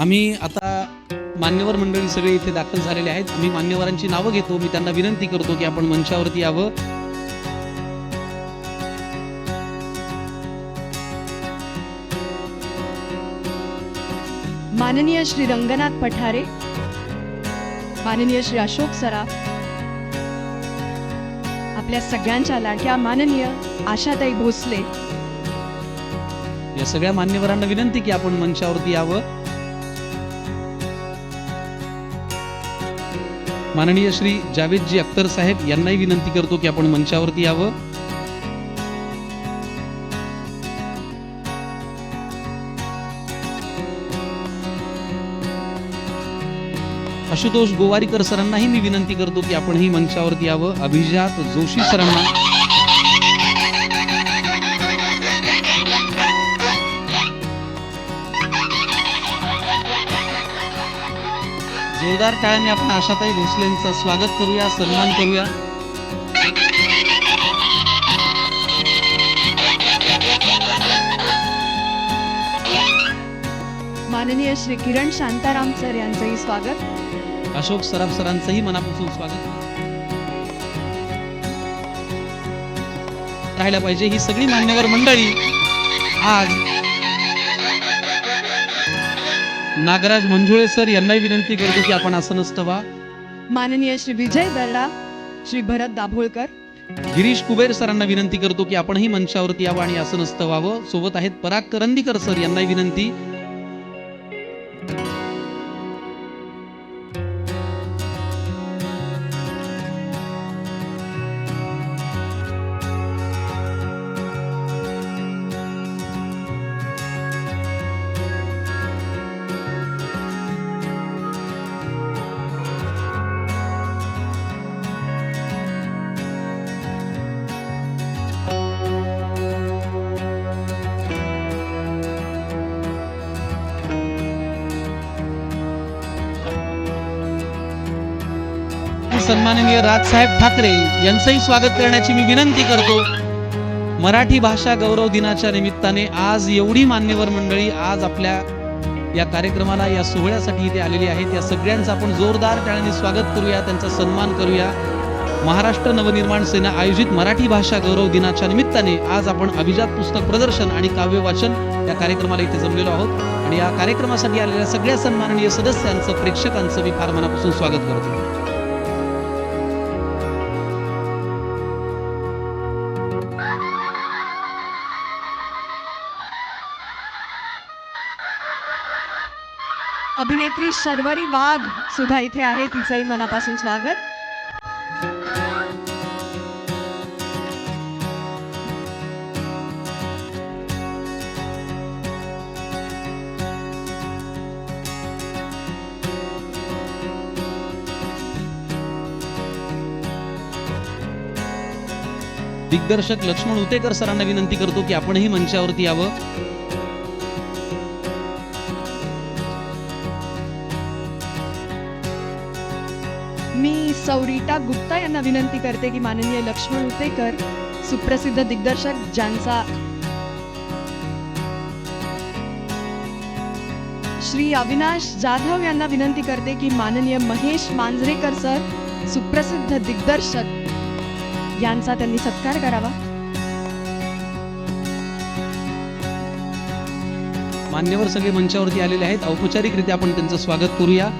आम्ही आता मान्यवर मंडळी सगळे इथे दाखल झालेले आहेत. आम्ही मान्यवरांची नावं घेतो. मी त्यांना विनंती करतो की आपण मंचावरती यावं. माननीय श्री रंगनाथ पठारे, माननीय श्री अशोक सराफ, आपल्या सगळ्यांच्या लाडक्या माननीय आशाताई भोसले, या सगळ्या मान्यवरांना विनंती की आपण मंचावरती यावं. माननीय श्री जावेदजी अख्तर साहेब यांनाही विनंती करतो की आपण मंचावरती यावं. आशुतोष गोवारीकर सरांनाही मी विनंती करतो की आपणही मंचावरती यावं. अभिजात जोशी सरांना, जोरदार टाळ्यांनी आपण आशाताई भोसलेंचं स्वागत करूया, सन्मान करूया. माननीय श्री किरण शांताराम सर यांचंही स्वागत. अशोक सराफ सरांचंही मनापासून स्वागत राहायला पाहिजे. ही सगळी मान्यवर मंडळी आज नागराज मंजुळे सर यांनाही विनंती करतो की आपण आसनस्थ व्हा. माननीय श्री विजय दर्डा, श्री भरत दाभोळकर, गिरीश कुबेर सरांना विनंती करतो की आपणही मंचावरती यावं आणि आसनस्थ व्हावं. सोबत आहेत पराग करंदीकर सर यांनाही विनंती. सन्माननीय राजसाहेब ठाकरे यांचंही स्वागत करण्याची मी विनंती करतो. मराठी भाषा गौरव दिनाच्या निमित्ताने आज एवढी मान्यवर मंडळी आज आपल्या या कार्यक्रमाला, या सोहळ्यासाठी इथे आलेली आहेत. या सगळ्यांचं आपण जोरदार टाळ्यांनी स्वागत करूया, त्यांचा सन्मान करूया. महाराष्ट्र नवनिर्माण सेना आयोजित मराठी भाषा गौरव दिनाच्या निमित्ताने आज आपण अभिजात पुस्तक प्रदर्शन आणि काव्य वाचन या कार्यक्रमाला इथे जमलेलो आहोत. आणि या कार्यक्रमासाठी आलेल्या सगळ्या सन्माननीय सदस्यांचं, प्रेक्षकांचं मी फार मनापासून स्वागत करतो. अभिनेत्री शर्वरी वाघ सुद्धा इथे आहे, तिचंही मनापासून स्वागत. दिग्दर्शक लक्ष्मण उतेकर सरांना विनंती करतो की आपणही मंचावरती यावं. मी सौरीटा गुप्ता यांना विनंती करते की माननीय लक्ष्मण उतेकर, सुप्रसिद्ध दिग्दर्शक ज्यांचा श्री अविनाश जाधव यांना विनंती करते की माननीय महेश मांजरेकर सर, सुप्रसिद्ध दिग्दर्शक, यांचा त्यांनी सत्कार करावा. मान्यवर सगळे मंचावरती आलेले आहेत. औपचारिकरित्या आपण त्यांचं स्वागत करूया.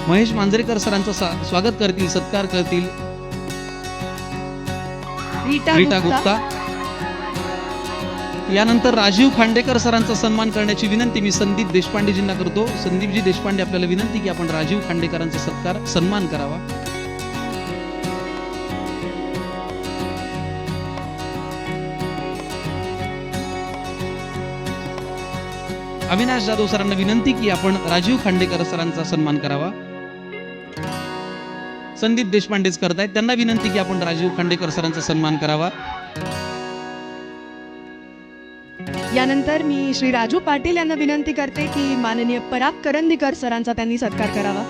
महेश मांजरेकर सरांचं स्वागत करतील, सत्कार करतील रीटा गुप्ता. यानंतर राजीव खांडेकर सरांचा सन्मान करण्याची विनंती मी संदीप देशपांडेजींना करतो. संदीपजी देशपांडे आपल्याला विनंती की आपण राजीव खांडेकरांचा सन्मान करावा. अविनाश जाधव सरांना विनंती की आपण राजीव खांडेकर सरांचा सन्मान करावा. संदीप देशपांडेच करतायत, त्यांना विनंती की आपण राजीव खांडेकर सरांचा सन्मान करावा. यानंतर मी श्री राजू पाटील यांना विनंती करते की माननीय पराग करंदीकर सरांचा त्यांनी सत्कार करावा.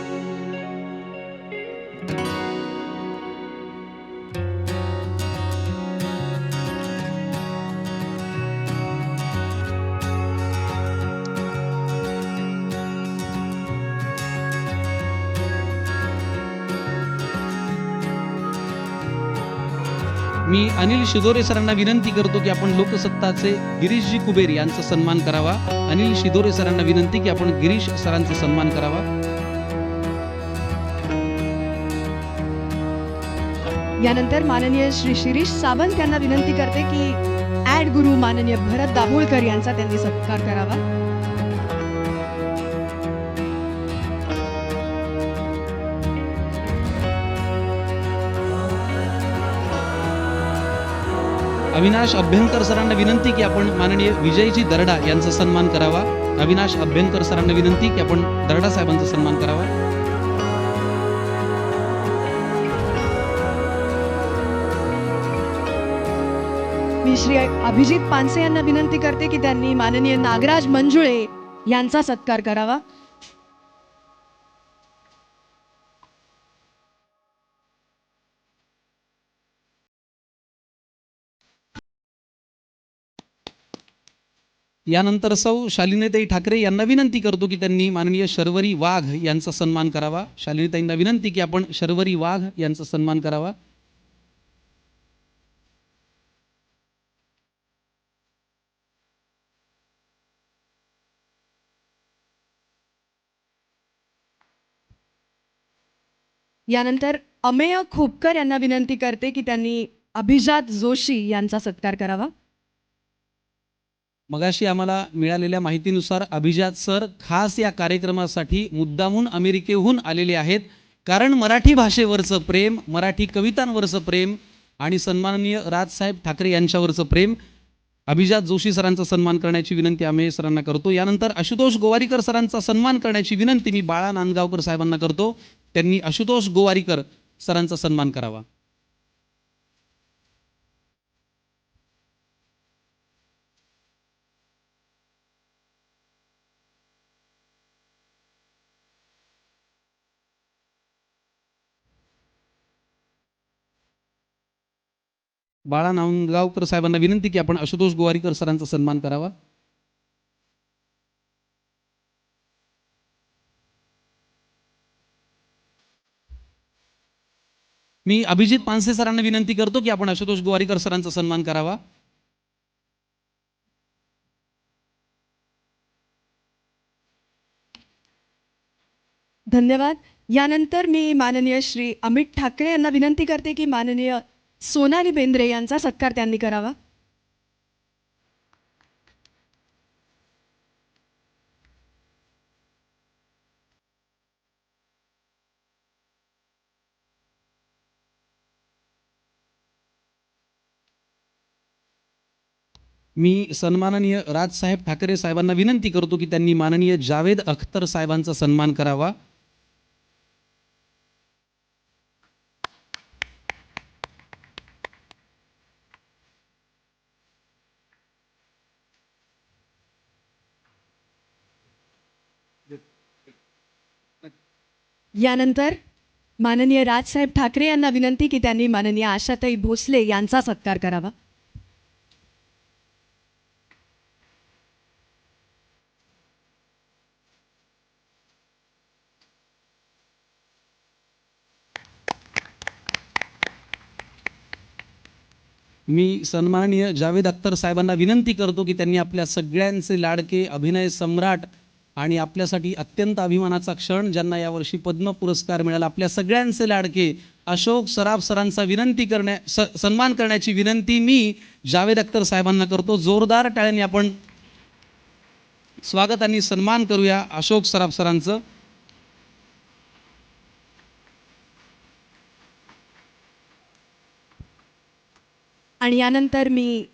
मी अनिल शिदोरे सरांना विनंती करतो की आपण लोकसत्ताचे गिरीशजी कुबेर यांचा सन्मान करावा. अनिल शिदोरे सरांना विनंती की आपण गिरीश सरांचा सन्मान करावा. यानंतर माननीय श्री शिरीष सावंत यांना विनंती करते की ऍड गुरु माननीय भरत दाभोळकर यांचा त्यांनी सत्कार करावा. अविनाश अभ्यंकर सरांना विनंती की आपण माननीय विजयजी दरडा यांचा सन्मान करावा. अविनाश अभ्यंकर सरांना विनंती की आपण दरडा साहेबांचा सन्मान करावा. मी श्री अभिजित पानसे यांना विनंती करते की त्यांनी माननीय नागराज मंजुळे यांचा सत्कार करावा. यानंतर सौ शालिनीताई ठाकरे यांना विनंती करतो की त्यांनी माननीय शर्वरी वाघ यांचा सन्मान करावा. शालिनीताईंना विनंती की आपण शर्वरी वाघ यांचा सन्मान करावा. यानंतर अमेय खोपकर यांना विनंती करते की त्यांनी अभिजात जोशी यांचा सत्कार करावा. मगाशी आम्हाला मिळालेल्या माहितीनुसार अभिजात सर खास या कार्यक्रमासाठी मुद्दामून अमेरिकेहून आलेले आहेत. कारण मराठी भाषेवरचं प्रेम, मराठी कवितांवरचं प्रेम आणि सन्माननीय राजसाहेब ठाकरे यांच्यावरचं प्रेम. अभिजात जोशी सरांचा सन्मान करण्याची विनंती आम्ही सरांना करतो. यानंतर आशुतोष गोवारीकर सरांचा सन्मान करण्याची विनंती मी बाळा नांदगावकर साहेबांना करतो. त्यांनी आशुतोष गोवारीकर सरांचा सन्मान करावा. बाळा नांदगावकर साहेबांना विनंती की आपण आशुतोष गोवारीकर सरांचा सन्मान करावा. मी अभिजित पानसे सरांना विनंती करतो की आपण आशुतोष गोवारीकर सरांचा सन्मान करावा. धन्यवाद. यानंतर मी माननीय श्री अमित ठाकरे यांना विनंती करते की माननीय सोनाली बेंद्रे यांचा सत्कार त्यांनी करावा. मी सन्माननीय राजसाहेब ठाकरे साहेबांना विनंती करतो की त्यांनी माननीय जावेद अख्तर साहेबांचा सन्मान करावा. यानंतर माननीय राजसाहेब ठाकरे यांना विनंती की त्यांनी माननीय आशाताई भोसले यांचा सत्कार करावा. मी सन्माननीय जावेद अख्तर साहेबांना विनंती करतो की त्यांनी आपल्या सगळ्यांचे लाडके अभिनय सम्राट आणि आपल्यासाठी अत्यंत अभिमानाचा क्षण, ज्यांना यावर्षी पद्म पुरस्कार मिळाला, आपल्या सगळ्यांचे लाडके अशोक सराफ सरांचा सन्मान करण्याची विनंती मी जावेद अख्तर साहेबांना करतो. जोरदार टाळ्यांनी आपण स्वागत आणि सन्मान करूया अशोक सराफ सरांचं. आणि यानंतर मी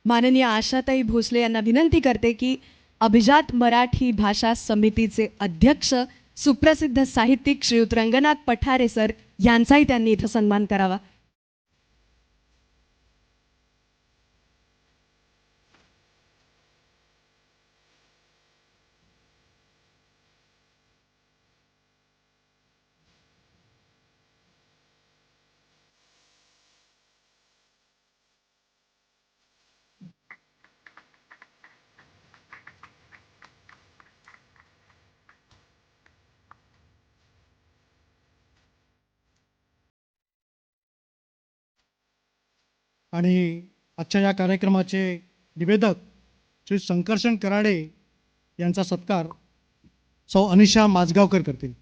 माननीय आशाताई भोसले यांना विनंती करते की अभिजात मराठी भाषा समितीचे अध्यक्ष सुप्रसिद्ध साहित्यिक श्रीयुत रंगनाथ पठारे सर यांचाही त्यांनी इथं सन्मान करावा. आणि आजच्या या कार्यक्रमाचे निवेदक श्री संकर्षण कराडे यांचा सत्कार सौ अनिशा माझगावकर करतील.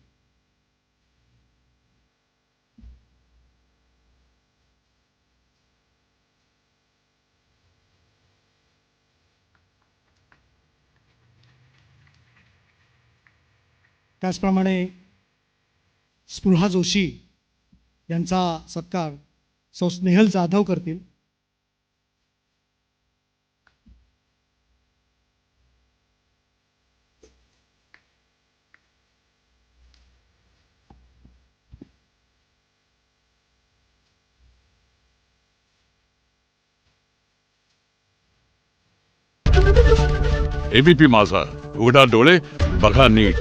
त्याचप्रमाणे स्पृहा जोशी यांचा सत्कार सौ स्नेहल जाधव करतील. एबीपी माझा, उघडा डोळे बघा नीट.